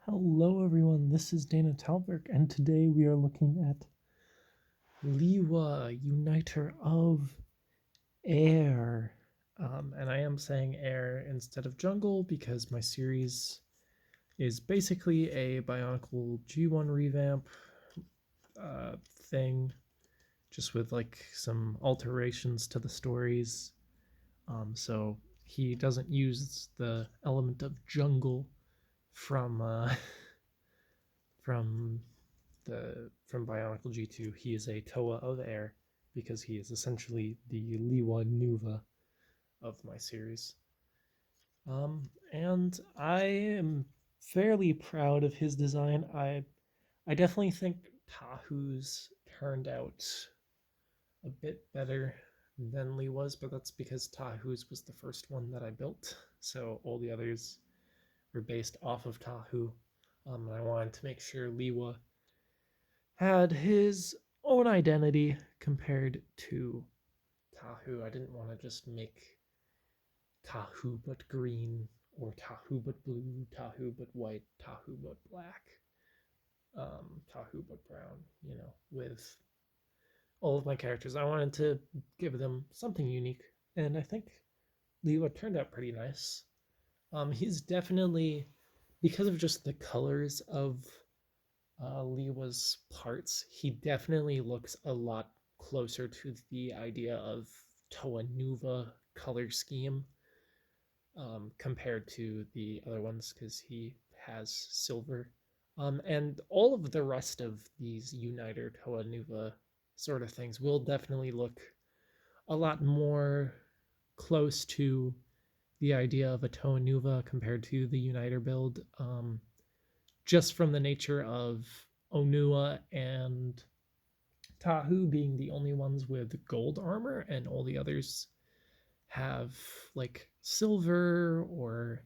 Hello everyone, this is Dana Talberg, and today we are looking at Lewa, Uniter of Air. And I am saying air instead of jungle because my series is basically a Bionicle G1 revamp thing, just with like some alterations to the stories. So he doesn't use the element of jungle from from from Bionicle G2. He is a Toa of Air because he is essentially the Lewa Nuva of my series. And I am fairly proud of his design. I definitely think Tahu's turned out a bit better than Lewa's, but that's because Tahu's was the first one that I built. So all the others were based off of Tahu. And I wanted to make sure Lewa had his own identity compared to Tahu. I didn't want to just make Tahu but green, or Tahu but blue, Tahu but white, Tahu but black, Tahu but brown, with all of my characters. I wanted to give them something unique, and I think Lewa turned out pretty nice. He's definitely, because of just the colors of Lewa's parts, he definitely looks a lot closer to the idea of Toa Nuva color scheme compared to the other ones because he has silver. And all of the rest of these Uniter Toa Nuva sort of things will definitely look a lot more close to the idea of a Toa Nuva compared to the Uniter build. Just from the nature of Onua and Tahu being the only ones with gold armor, and all the others have like silver or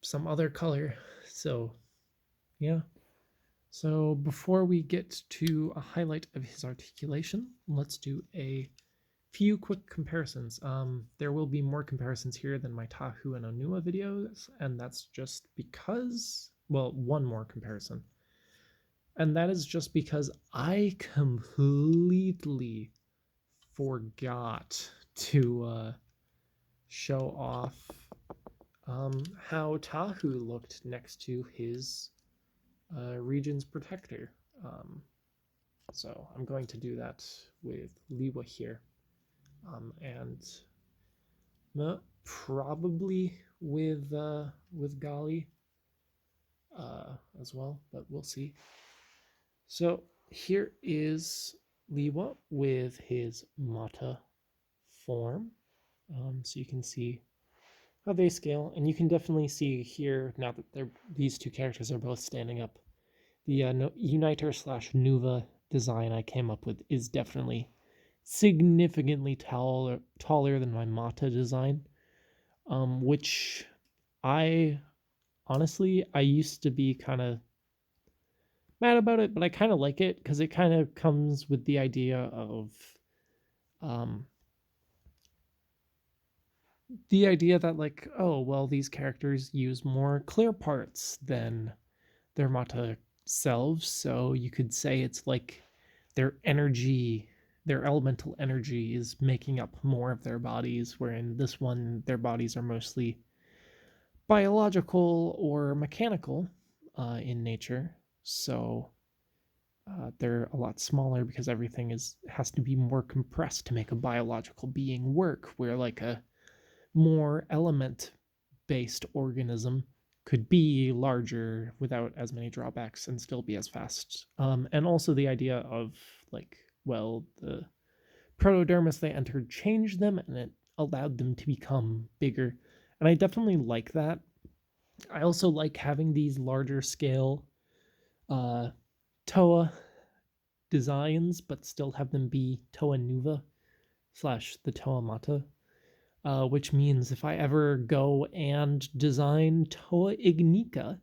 some other color. So, yeah. So, before we get to a highlight of his articulation, let's do a few quick comparisons. There will be more comparisons here than my Tahu and Onua videos, and that's just because, well, one more comparison. And that is just because I completely forgot to show off how Tahu looked next to his Region's Protector. So I'm going to do that with Lewa here. And probably with Gali as well, but we'll see. So here is Lewa with his Mata form. So you can see how they scale, and you can definitely see here now that these two characters are both standing up. The Uniter / Nuva design I came up with is definitely significantly taller than my Mata design, which I honestly I used to be kind of mad about it, but I kind of like it because it kind of comes with the idea of that, like, oh well, these characters use more clear parts than their Mata selves, so you could say it's like their energy, their elemental energy is making up more of their bodies, where in this one their bodies are mostly biological or mechanical in nature. So they're a lot smaller because everything has to be more compressed to make a biological being work, where like a more element based organism could be larger without as many drawbacks and still be as fast. And also the idea of like, well, the protodermis they entered changed them and it allowed them to become bigger. And I definitely like that. I also like having these larger scale Toa designs, but still have them be Toa Nuva / the Toa Mata. Which means if I ever go and design Toa Ignika,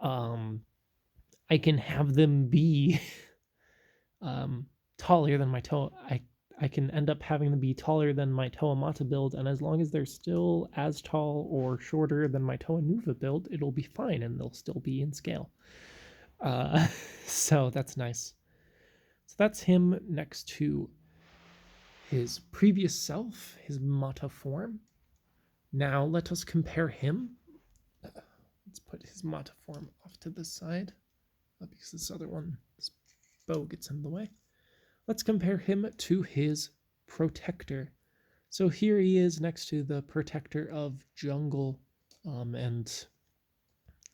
I can have them be taller than my Toa. I can end up having them be taller than my Toa Mata build, and as long as they're still as tall or shorter than my Toa Nuva build, it'll be fine and they'll still be in scale. So that's nice. So that's him next to his previous self, his Mata form. Now let us compare him. Let's put his Mata form off to the side because this other one, this bow gets in the way. Let's compare him to his protector. So here he is next to the protector of jungle, and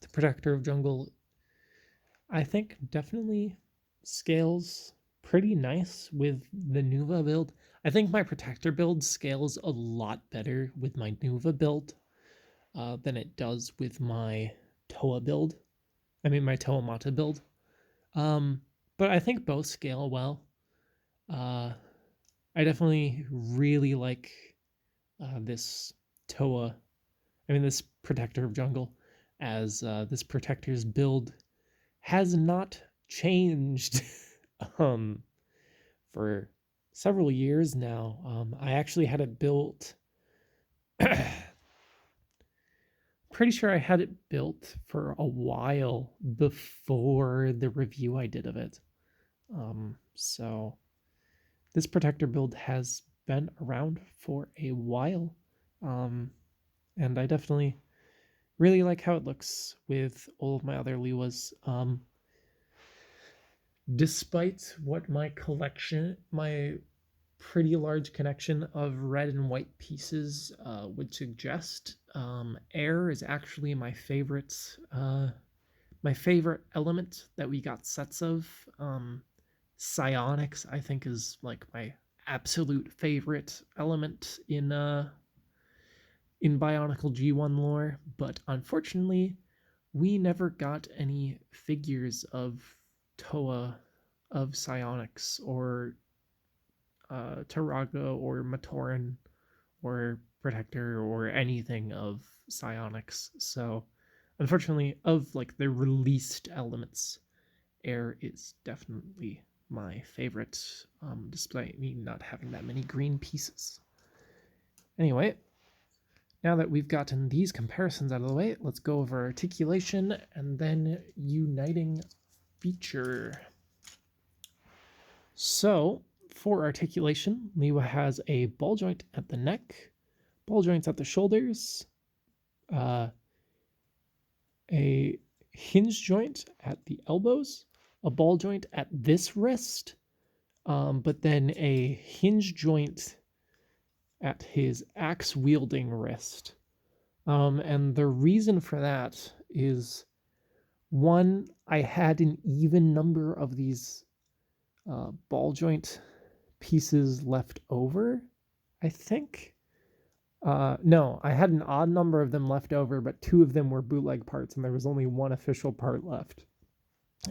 the protector of jungle, I think, definitely scales pretty nice with the Nuva build. I think my protector build scales a lot better with my Nuva build than it does with my Toa build. I mean, my Toa Mata build. But I think both scale well. I definitely really like this Toa, this Protector of Jungle, as this Protector's build has not changed for several years now. I actually had it built. Pretty sure I had it built for a while before the review I did of it. So this protector build has been around for a while. And I definitely really like how it looks with all of my other Lewas. Despite what my pretty large connection of red and white pieces would suggest, air is actually my favorite element that we got sets of. Psionics, I think, is like my absolute favorite element in Bionicle G1 lore, but unfortunately, we never got any figures of Toa, of Psionics, or Tarago, or Matoran, or Protector, or anything of Psionics. So, unfortunately, of like the released elements, air is definitely my favorite, despite me not having that many green pieces. Anyway, now that we've gotten these comparisons out of the way, let's go over articulation and then uniting feature. So, for articulation, Lewa has a ball joint at the neck, ball joints at the shoulders, a hinge joint at the elbows, a ball joint at this wrist, but then a hinge joint at his axe wielding wrist. And the reason for that is, one, I had an even number of these ball joint pieces left over, I think. No, I had an odd number of them left over, but 2 of them were bootleg parts, and there was only 1 official part left.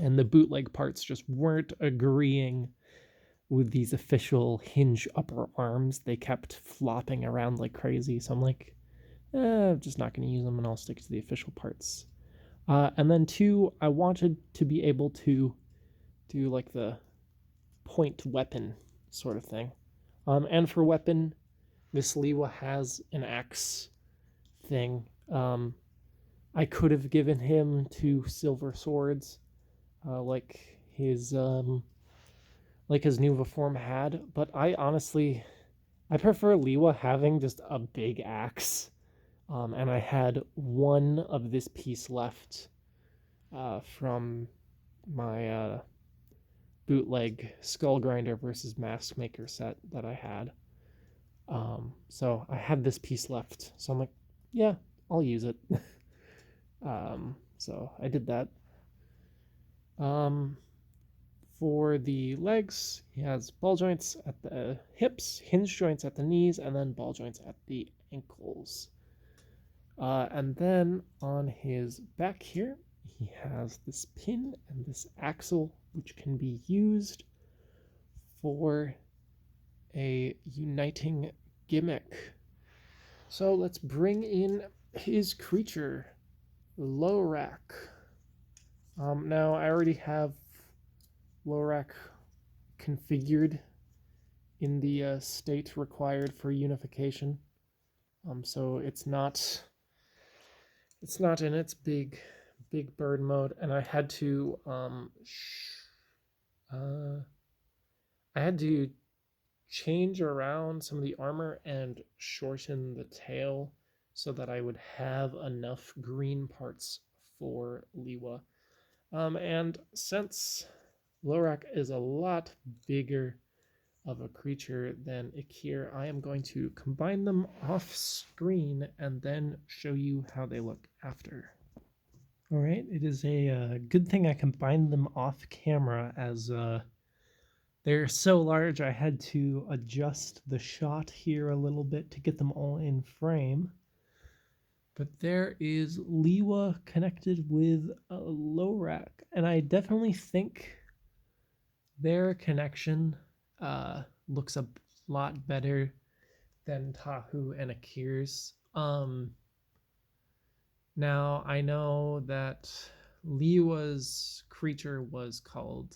And the bootleg parts just weren't agreeing with these official hinge upper arms. They kept flopping around like crazy, so I'm like, I'm just not going to use them, and I'll stick to the official parts. And then 2, I wanted to be able to do like the point weapon sort of thing. And for weapon, this Lewa has an axe thing. I could have given him 2 silver swords, like his Nuva form had, but I prefer Lewa having just a big axe. And I had 1 of this piece left from my bootleg Skull Grinder versus Mask Maker set that I had. So I had this piece left. So I'm like, yeah, I'll use it. So I did that. For the legs, he has ball joints at the hips, hinge joints at the knees, and then ball joints at the ankles. And then on his back here, he has this pin and this axle, which can be used for a uniting gimmick. So let's bring in his creature, Lohrak. Now I already have Lohrak configured in the state required for unification. So it's not in its big bird mode, and uh, I had to change around some of the armor and shorten the tail so that I would have enough green parts for Lewa. And since Lohrak is a lot bigger of a creature than Ikir, I am going to combine them off screen and then show you how they look after. All right, it is a good thing I combined them off camera as they're so large I had to adjust the shot here a little bit to get them all in frame. But there is Lewa connected with a Lohrak, and I definitely think their connection looks a lot better than Tahu and Akir's. Now, I know that Lewa's creature was called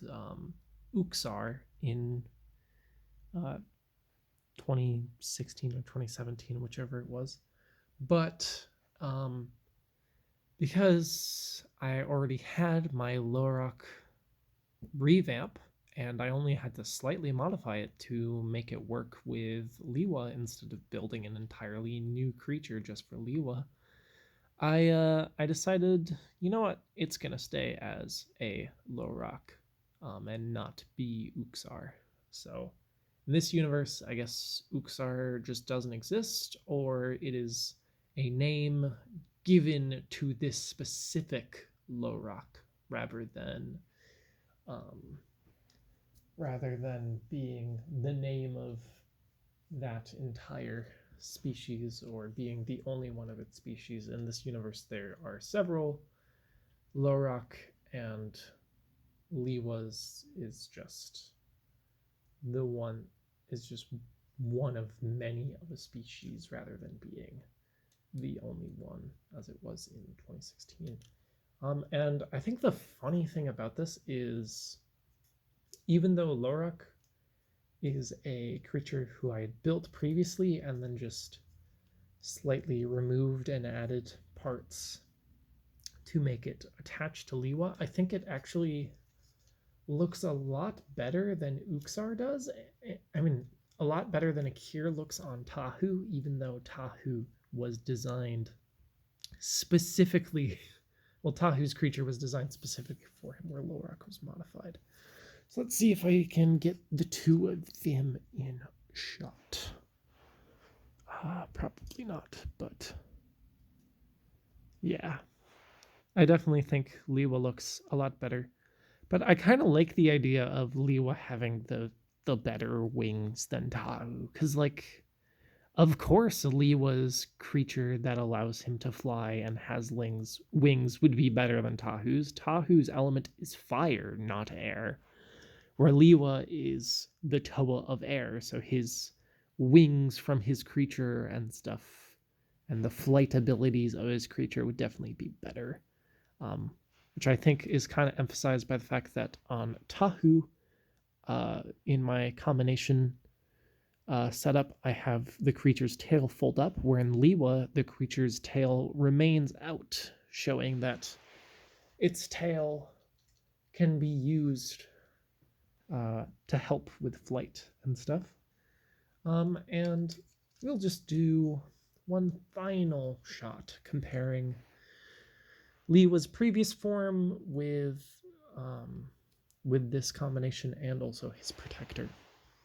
Uxar in 2016 or 2017, whichever it was. But because I already had my Lohrak revamp, and I only had to slightly modify it to make it work with Lewa instead of building an entirely new creature just for Lewa, I decided, you know what, it's gonna stay as a Lohrak, and not be Uxar. So in this universe, I guess Uxar just doesn't exist, or it is a name given to this specific Lohrak rather than being the name of that entire species or being the only one of its species. In this universe, there are several. Lohrak and Lewa's is just one of many of a species rather than being the only one as it was in 2016. And I think the funny thing about this is, even though Lohrak is a creature who I had built previously and then just slightly removed and added parts to make it attached to Lewa, I think it actually looks a lot better than Uxar does. I mean, a lot better than Akir looks on Tahu, even though Tahu was designed specifically. Well, Tahu's creature was designed specifically for him, where Lohrak was modified. So let's see if I can get the two of them in shot. Probably not, but yeah. I definitely think Lewa looks a lot better. But I kind of like the idea of Lewa having the better wings than Tahu, because like, of course, Lewa's creature that allows him to fly and has wings would be better than Tahu's. Tahu's element is fire, not air, where Lewa is the Toa of air, so his wings from his creature and stuff, and the flight abilities of his creature would definitely be better. Which I think is kind of emphasized by the fact that on Tahu, in my combination setup, I have the creature's tail fold up, where in Lewa, the creature's tail remains out, showing that its tail can be used to help with flight and stuff. And we'll just do one final shot comparing Lewa's previous form with this combination and also his protector.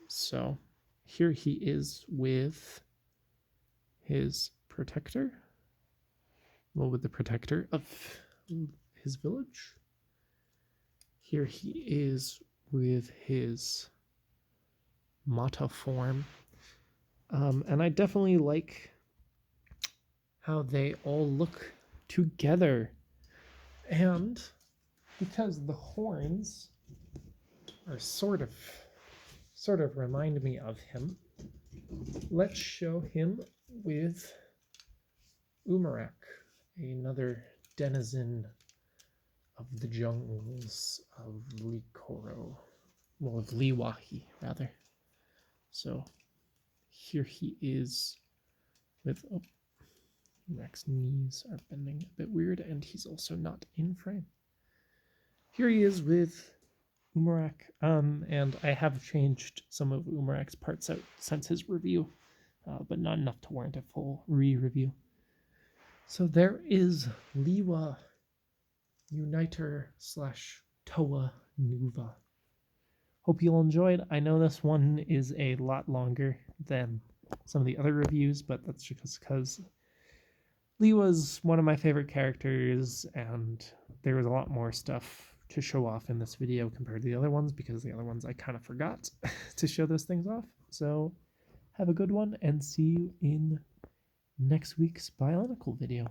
So here he is with his protector. Well, with the protector of his village. Here he is with his Mata form. And I definitely like how they all look together. And because the horns are sort of remind me of him, let's show him with Umarak, another denizen of the jungles of Likoro. Well, of Liwahi, rather. So here he is with, oh, Lohrak's knees are bending a bit weird, and he's also not in frame. Here he is with Umarak, and I have changed some of Umarak's parts out since his review, but not enough to warrant a full re-review. So there is Lewa Uniter slash Toa Nuva. Hope you'll enjoy it. I know this one is a lot longer than some of the other reviews, but that's just because Lewa's one of my favorite characters, and there was a lot more stuff to show off in this video compared to the other ones, because the other ones I kind of forgot to show those things off. So have a good one, and see you in next week's Bionicle video.